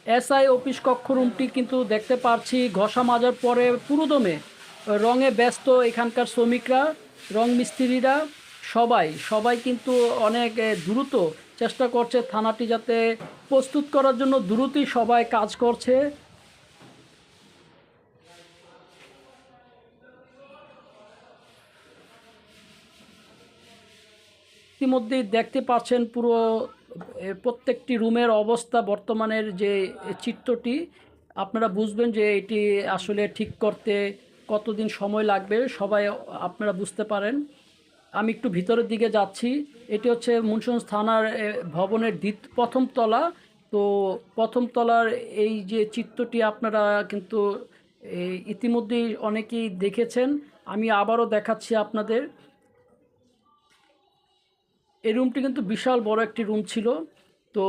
SI office কক্ষ রুমটি কিন্তু দেখতে পাচ্ছি ঘষা মাজার পরে পুরোদমে রঙে ব্যস্ত এখানকার শ্রমিকরা, রং মিস্ত্রিরা, সবাই সবাই কিন্তু অনেক দ্রুত চেষ্টা করছে থানাটি যাতে প্রস্তুত করার জন্য দ্রুতই সবাই কাজ করছে। ইতিমধ্যেই দেখতে পাচ্ছেন পুরো প্রত্যেকটি রুমের অবস্থা, বর্তমানের যে চিত্রটি আপনারা বুঝবেন যে এটি আসলে ঠিক করতে কতদিন সময় লাগবে সবাই আপনারা বুঝতে পারেন। আমি একটু ভিতরের দিকে যাচ্ছি। এটি হচ্ছে মুন্সিগঞ্জ থানার ভবনের প্রথম তলা। তো প্রথম তলার এই যে চিত্রটি আপনারা কিন্তু ইতিমধ্যেই অনেকেই দেখেছেন। আমি আবারও দেখাচ্ছি আপনাদের। এই রুমটি কিন্তু বিশাল বড় একটি রুম ছিল। তো